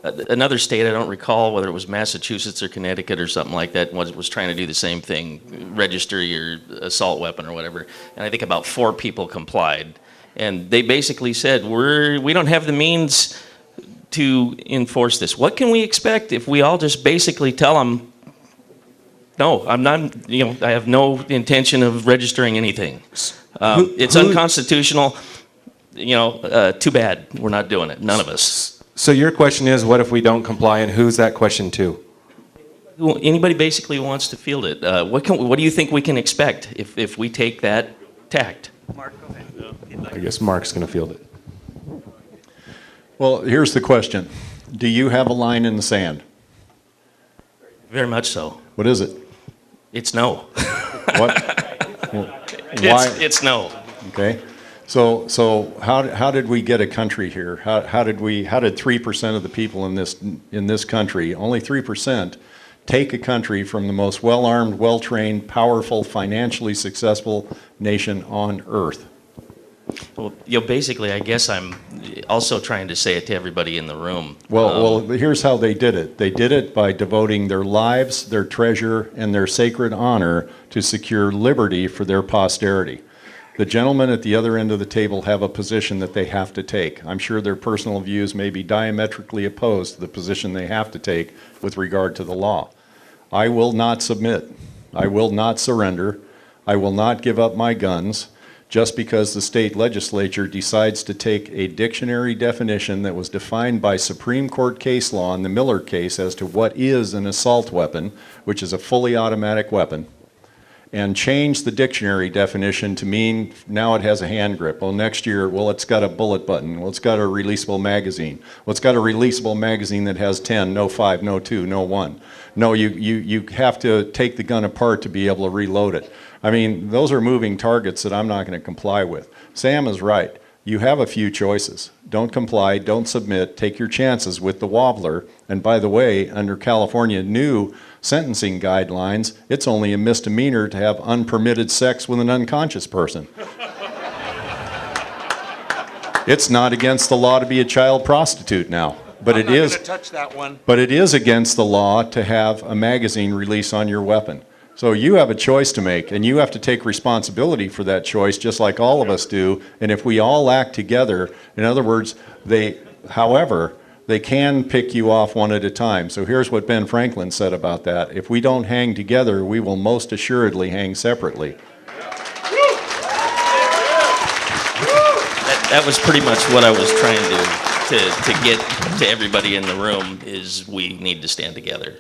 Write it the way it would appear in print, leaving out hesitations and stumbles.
another state, I don't recall whether it was Massachusetts or Connecticut or something like that, was trying to do the same thing, register your assault weapon or whatever. And I think about 4 people complied. And they basically said, we don't have the means to enforce this. What can we expect if we all just basically tell them, no, I'm not, I have no intention of registering anything. It's unconstitutional. Too bad we're not doing it. None of us. So your question is, what if we don't comply, and who's that question to? Well, anybody basically who wants to field it. What do you think we can expect if we take that tact? Mark, go ahead. I guess Mark's going to field it. Well, here's the question. Do you have a line in the sand? Very much so. What is it? It's no. What? Why? It's no. Okay. So how did we get a country here? How did 3% of the people in this country, only 3%, take a country from the most well-armed, well-trained, powerful, financially successful nation on earth? Well, basically, I guess I'm also trying to say it to everybody in the room. Well, here's how they did it. They did it by devoting their lives, their treasure, and their sacred honor to secure liberty for their posterity. The gentlemen at the other end of the table have a position that they have to take. I'm sure their personal views may be diametrically opposed to the position they have to take with regard to the law. I will not submit. I will not surrender. I will not give up my guns just because the state legislature decides to take a dictionary definition that was defined by Supreme Court case law in the Miller case as to what is an assault weapon, which is a fully automatic weapon, and change the dictionary definition to mean now it has a hand grip. Well, next year, it's got a bullet button. Well, it's got a releasable magazine. Well, it's got a releasable magazine that has 10, no 5, no 2, no 1. No, you have to take the gun apart to be able to reload it. I mean, those are moving targets that I'm not going to comply with. Sam is right. You have a few choices. Don't comply, don't submit, take your chances with the wobbler. And by the way, under California new sentencing guidelines, it's only a misdemeanor to have unpermitted sex with an unconscious person. It's not against the law to be a child prostitute now, but I'm not going to touch that one. But it is against the law to have a magazine release on your weapon. So you have a choice to make, and you have to take responsibility for that choice, just like all of us do. And if we all act together, in other words, however, they can pick you off one at a time. So here's what Ben Franklin said about that. If we don't hang together, we will most assuredly hang separately. That was pretty much what I was trying to get to everybody in the room, is we need to stand together.